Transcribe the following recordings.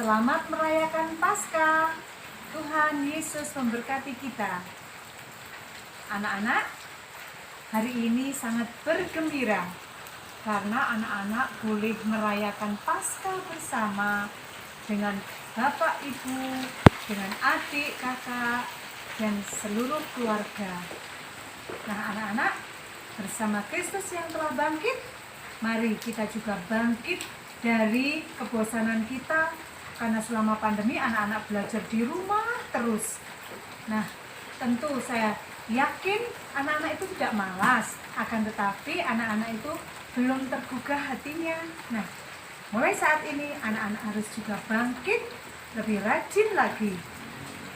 Selamat merayakan Paskah. Tuhan Yesus memberkati kita. Anak-anak, hari ini sangat bergembira karena anak-anak boleh merayakan Paskah bersama dengan Bapak Ibu, dengan adik, kakak, dan seluruh keluarga. Nah, anak-anak, bersama Kristus yang telah bangkit, mari kita juga bangkit dari kebosanan kita, karena selama pandemi anak-anak belajar di rumah terus. Nah, tentu saya yakin anak-anak itu tidak malas, akan tetapi anak-anak itu belum tergugah hatinya. Nah, mulai saat ini anak-anak harus juga bangkit, lebih rajin lagi.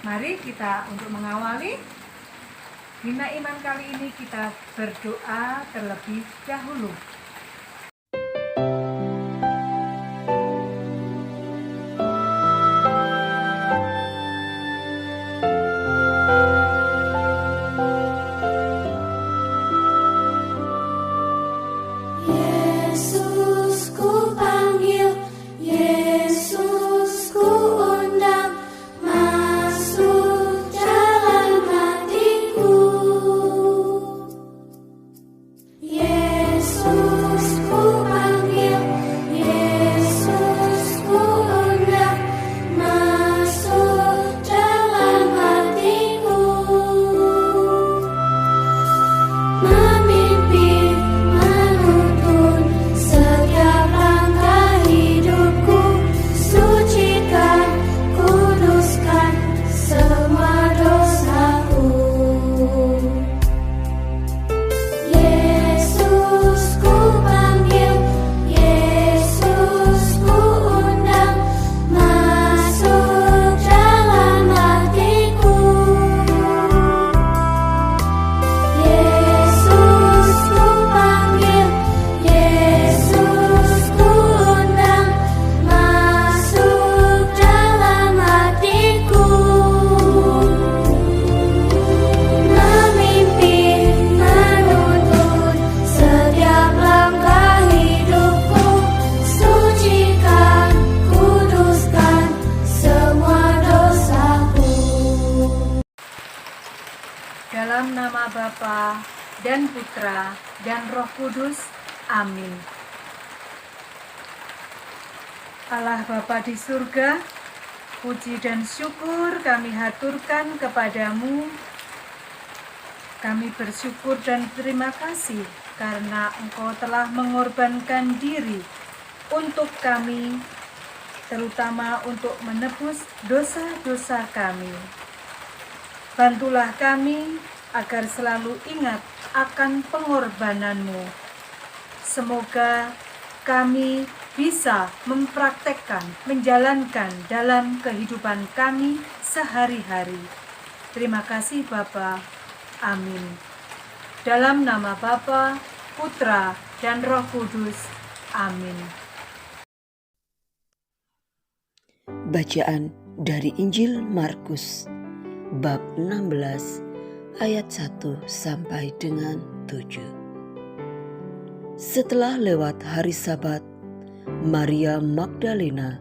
Mari kita untuk mengawali Bina Iman kali ini kita berdoa terlebih dahulu. Dalam nama Bapa dan Putra dan Roh Kudus. Amin. Allah Bapa di surga, puji dan syukur kami haturkan kepadamu. Kami bersyukur dan terima kasih karena Engkau telah mengorbankan diri untuk kami, terutama untuk menebus dosa-dosa kami. Bantulah kami agar selalu ingat akan pengorbanan-Mu. Semoga kami bisa mempraktekkan, menjalankan dalam kehidupan kami sehari-hari. Terima kasih Bapa. Amin. Dalam nama Bapa, Putra, dan Roh Kudus. Amin. Bacaan dari Injil Markus bab 16 ayat 1 sampai dengan 7. Setelah lewat hari Sabat, Maria Magdalena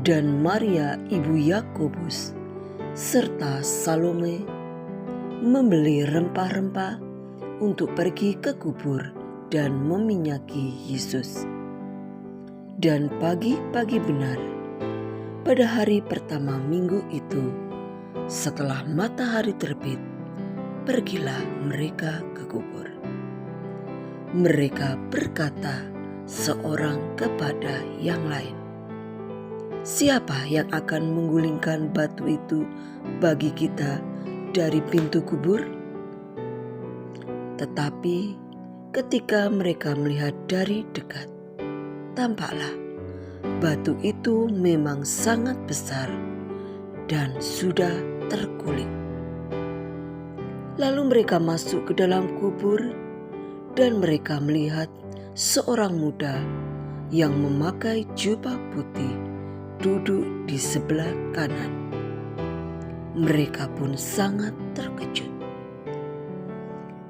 dan Maria ibu Yakobus serta Salome membeli rempah-rempah untuk pergi ke kubur dan meminyaki Yesus. Dan pagi-pagi benar, pada hari pertama minggu itu, setelah matahari terbit, pergilah mereka ke kubur. Mereka berkata seorang kepada yang lain, "Siapa yang akan menggulingkan batu itu bagi kita dari pintu kubur?" Tetapi ketika mereka melihat dari dekat, tampaklah batu itu memang sangat besar dan sudah terguling. Lalu mereka masuk ke dalam kubur dan mereka melihat seorang muda yang memakai jubah putih duduk di sebelah kanan. Mereka pun sangat terkejut.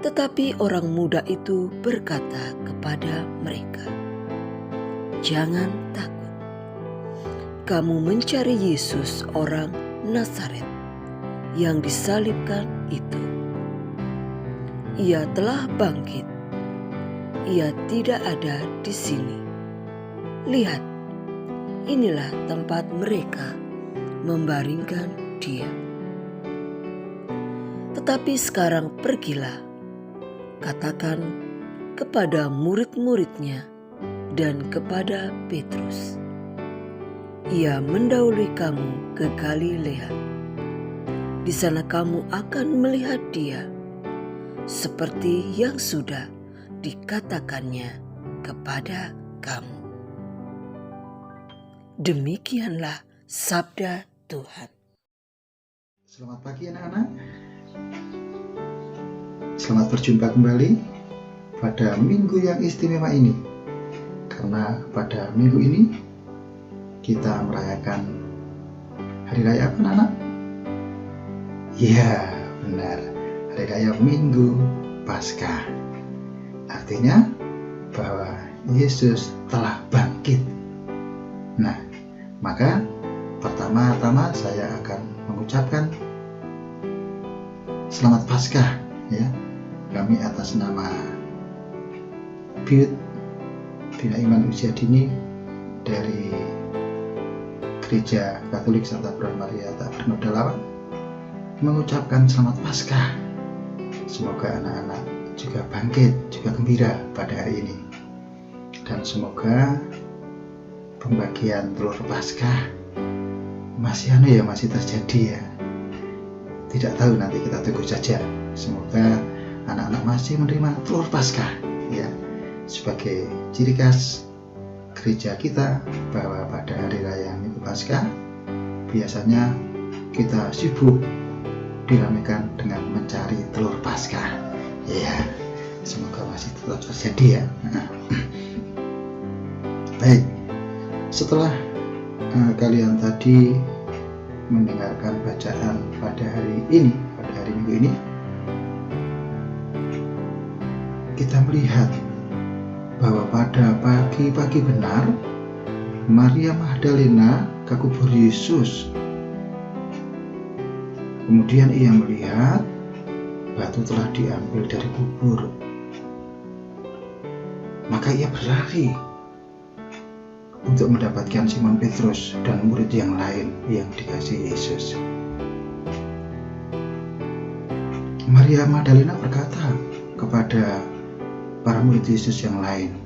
Tetapi orang muda itu berkata kepada mereka, "Jangan takut. kamu mencari Yesus orang Nazaret yang disalibkan itu. Ia telah bangkit. Ia tidak ada di sini. Lihat, inilah tempat mereka membaringkan dia. Tetapi sekarang pergilah, katakan kepada murid-muridnya dan kepada Petrus, ia mendahului kamu ke Galilea. Di sana kamu akan melihat dia, seperti yang sudah dikatakannya kepada kamu. Demikianlah sabda Tuhan. Selamat pagi anak-anak. Selamat berjumpa kembali pada minggu yang istimewa ini. Karena pada minggu ini kita merayakan hari raya apa anak-anak? Ya, benar. Hari raya Minggu Paskah. Artinya bahwa Yesus telah bangkit. Nah, maka pertama-tama saya akan mengucapkan Selamat Paskah ya. Kami atas nama BIUT Bina Iman Usia Dini dari Gereja Katolik Santa Maria Taberno Dalawan mengucapkan Selamat Paskah. Semoga anak-anak juga bangkit, juga gembira pada hari ini. Dan semoga pembagian telur Paskah masih terjadi ya. Tidak tahu, nanti kita tunggu saja. Semoga anak-anak masih menerima telur Paskah ya, sebagai ciri khas gereja kita bahwa pada hari raya Minggu Paskah biasanya kita sibuk diramaikan dengan mencari telur Paskah ya. Semoga masih tetap terjadi ya. Baik, setelah kalian tadi mendengarkan bacaan pada hari ini, pada hari Minggu ini, kita melihat bahwa pada pagi-pagi benar Maria Magdalena ke kubur Yesus. Kemudian ia melihat batu telah diambil dari kubur. Maka ia berlari untuk mendapatkan Simon Petrus dan murid yang lain yang dikasihi Yesus. Maria Magdalena berkata kepada para murid Yesus yang lain,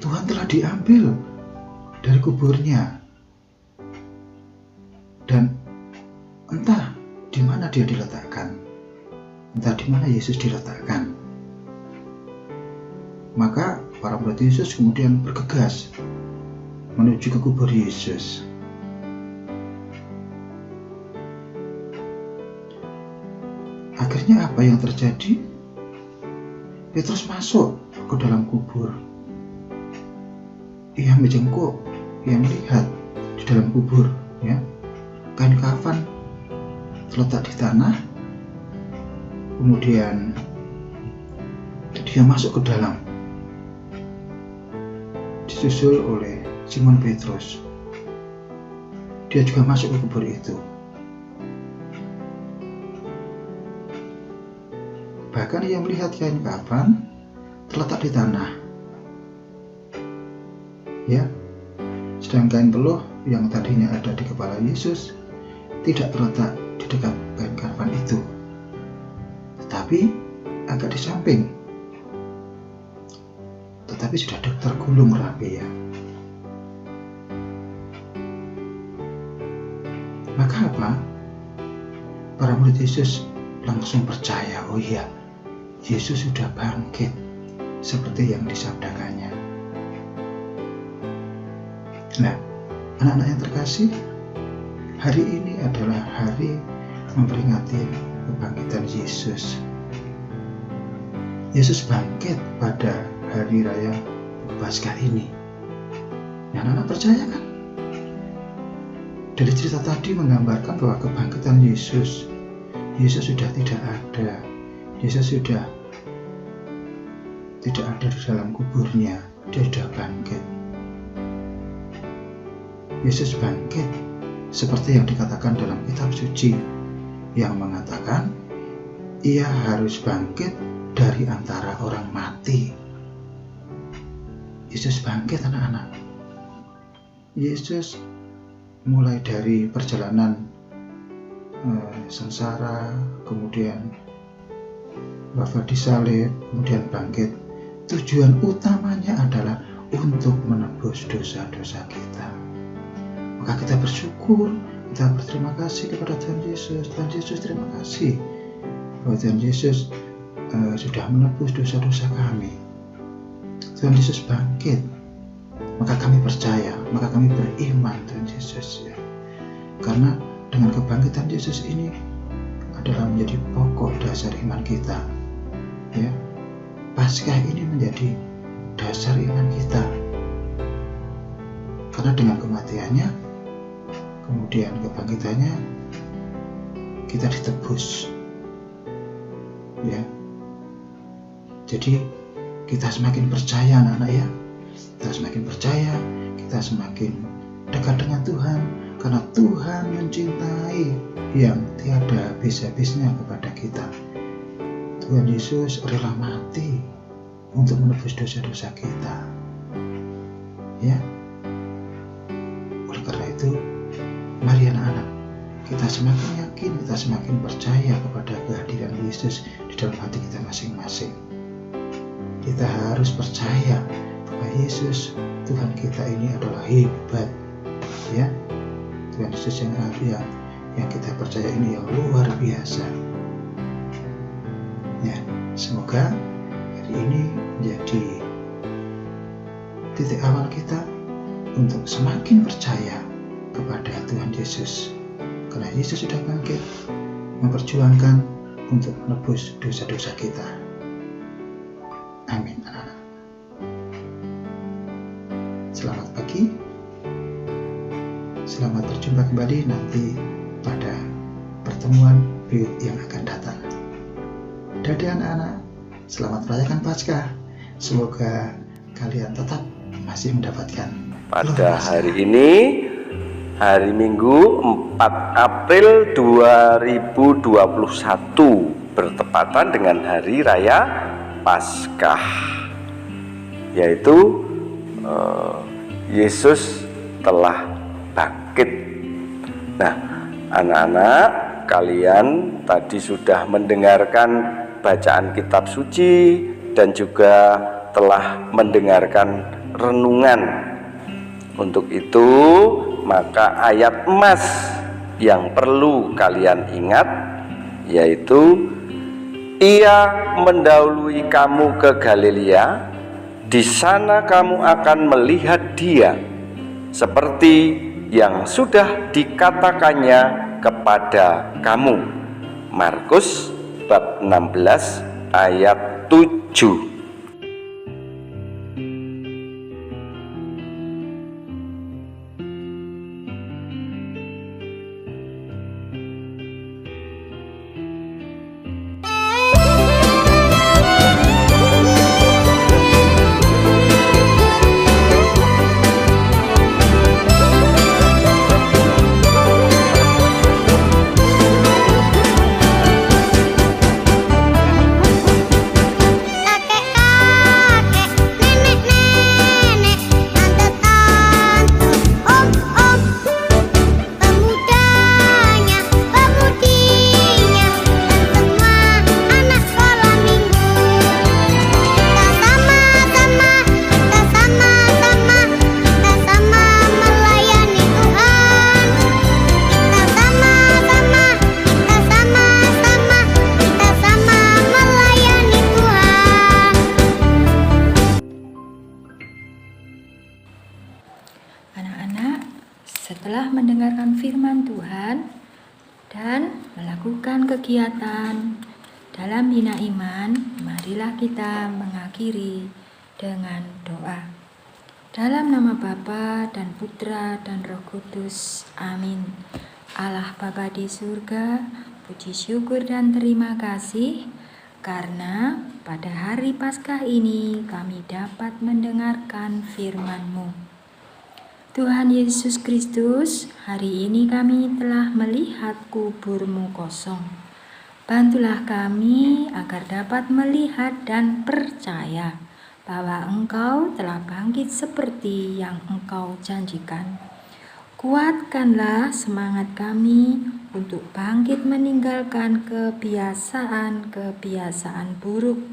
Tuhan telah diambil dari kuburnya, dan entah di mana dia diletakkan, entah di mana Yesus diletakkan. Maka para murid Yesus kemudian bergegas menuju ke kubur Yesus. Akhirnya apa yang terjadi? Petrus masuk ke dalam kubur. Ia menjenguk, ia melihat di dalam kubur ya, kain kafan terletak di tanah. Kemudian dia masuk ke dalam, disusul oleh Simon Petrus. Dia juga masuk ke kubur itu. Bahkan ia melihat kain kafan terletak di tanah. Ya, sedang kain peluh yang tadinya ada di kepala Yesus tidak terletak di dekat kain kafan itu, tetapi agak di samping. Tetapi sudah tergulung rapi ya. Maka apa? Para murid Yesus langsung percaya, oh iya, Yesus sudah bangkit seperti yang disabdakannya. Nah, anak-anak yang terkasih, hari ini adalah hari memperingati kebangkitan Yesus. Yesus bangkit pada hari raya Paskah ini. Nah, anak-anak percaya kan? Dari cerita tadi menggambarkan bahwa kebangkitan Yesus sudah tidak ada. Yesus sudah tidak ada di dalam kuburnya. Dia sudah bangkit. Yesus bangkit seperti yang dikatakan dalam kitab suci yang mengatakan ia harus bangkit dari antara orang mati. Yesus bangkit, anak-anak. Yesus mulai dari perjalanan sengsara, kemudian wafat disalib, kemudian bangkit. Tujuan utamanya adalah untuk menebus dosa-dosa kita. Maka kita bersyukur, kita berterima kasih kepada Tuhan Yesus. Tuhan Yesus, terima kasih bahwa Tuhan Yesus sudah menebus dosa-dosa kami. Tuhan Yesus bangkit, maka kami percaya, maka kami beriman Tuhan Yesus, ya. Karena dengan kebangkitan Yesus ini adalah menjadi pokok dasar iman kita, ya. Paskah ini menjadi dasar iman kita, karena dengan kematiannya, kemudian kebangkitannya, kita ditebus, ya. Jadi kita semakin percaya, anak-anak, ya. Kita semakin percaya, kita semakin dekat dengan Tuhan, karena Tuhan mencintai yang tiada habis-habisnya kepada kita. Tuhan Yesus rela mati untuk menebus dosa-dosa kita, ya. Oleh karena itu, mari anak-anak, kita semakin yakin, kita semakin percaya kepada kehadiran Yesus di dalam hati kita masing-masing. Kita harus percaya bahwa Yesus, Tuhan kita ini adalah hebat, ya. Tuhan Yesus yang kita percaya ini yang luar biasa, ya. Semoga hari ini menjadi titik awal kita untuk semakin percaya kepada Tuhan Yesus, karena Yesus sudah bangkit memperjuangkan untuk menebus dosa-dosa kita. Amin, anak-anak. Selamat pagi. Selamat berjumpa kembali nanti pada pertemuan yang akan datang. Dadah anak-anak, selamat merayakan Paskah. Semoga kalian tetap masih mendapatkan pada hari ini, hari Minggu 4 April 2021, bertepatan dengan Hari Raya Paskah, yaitu Yesus telah bangkit. Nah, anak-anak, kalian tadi sudah mendengarkan bacaan kitab suci dan juga telah mendengarkan renungan. Untuk itu, maka ayat emas yang perlu kalian ingat yaitu Ia mendahului kamu ke Galilea, di sana kamu akan melihat Dia seperti yang sudah dikatakannya kepada kamu. Markus bab 16 ayat 7. Setelah mendengarkan firman Tuhan dan melakukan kegiatan dalam bina iman, marilah kita mengakhiri dengan doa. Dalam nama Bapa dan Putra dan Roh Kudus, amin. Allah Bapa di surga, puji syukur dan terima kasih karena pada hari Paskah ini kami dapat mendengarkan firman-Mu. Tuhan Yesus Kristus, hari ini kami telah melihat kuburmu kosong. Bantulah kami agar dapat melihat dan percaya bahwa Engkau telah bangkit seperti yang Engkau janjikan. Kuatkanlah semangat kami untuk bangkit meninggalkan kebiasaan-kebiasaan buruk,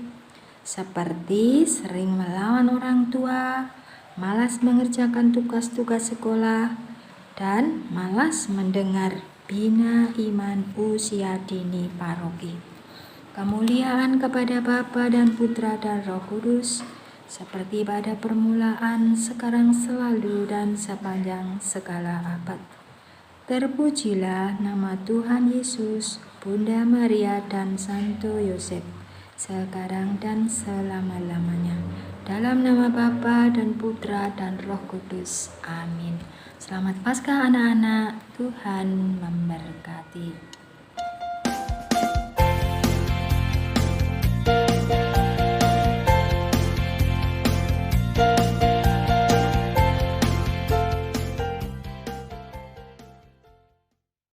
seperti sering melawan orang tua, malas mengerjakan tugas-tugas sekolah, dan malas mendengar bina iman usia dini paroki. Kemuliaan kepada Bapa dan Putra dan Roh Kudus, seperti pada permulaan, sekarang, selalu, dan sepanjang segala abad. Terpujilah nama Tuhan Yesus, Bunda Maria, dan Santo Yosef, sekarang dan selama-lamanya. Dalam nama Bapa dan Putra dan Roh Kudus. Amin. Selamat Paskah anak-anak, Tuhan memberkati.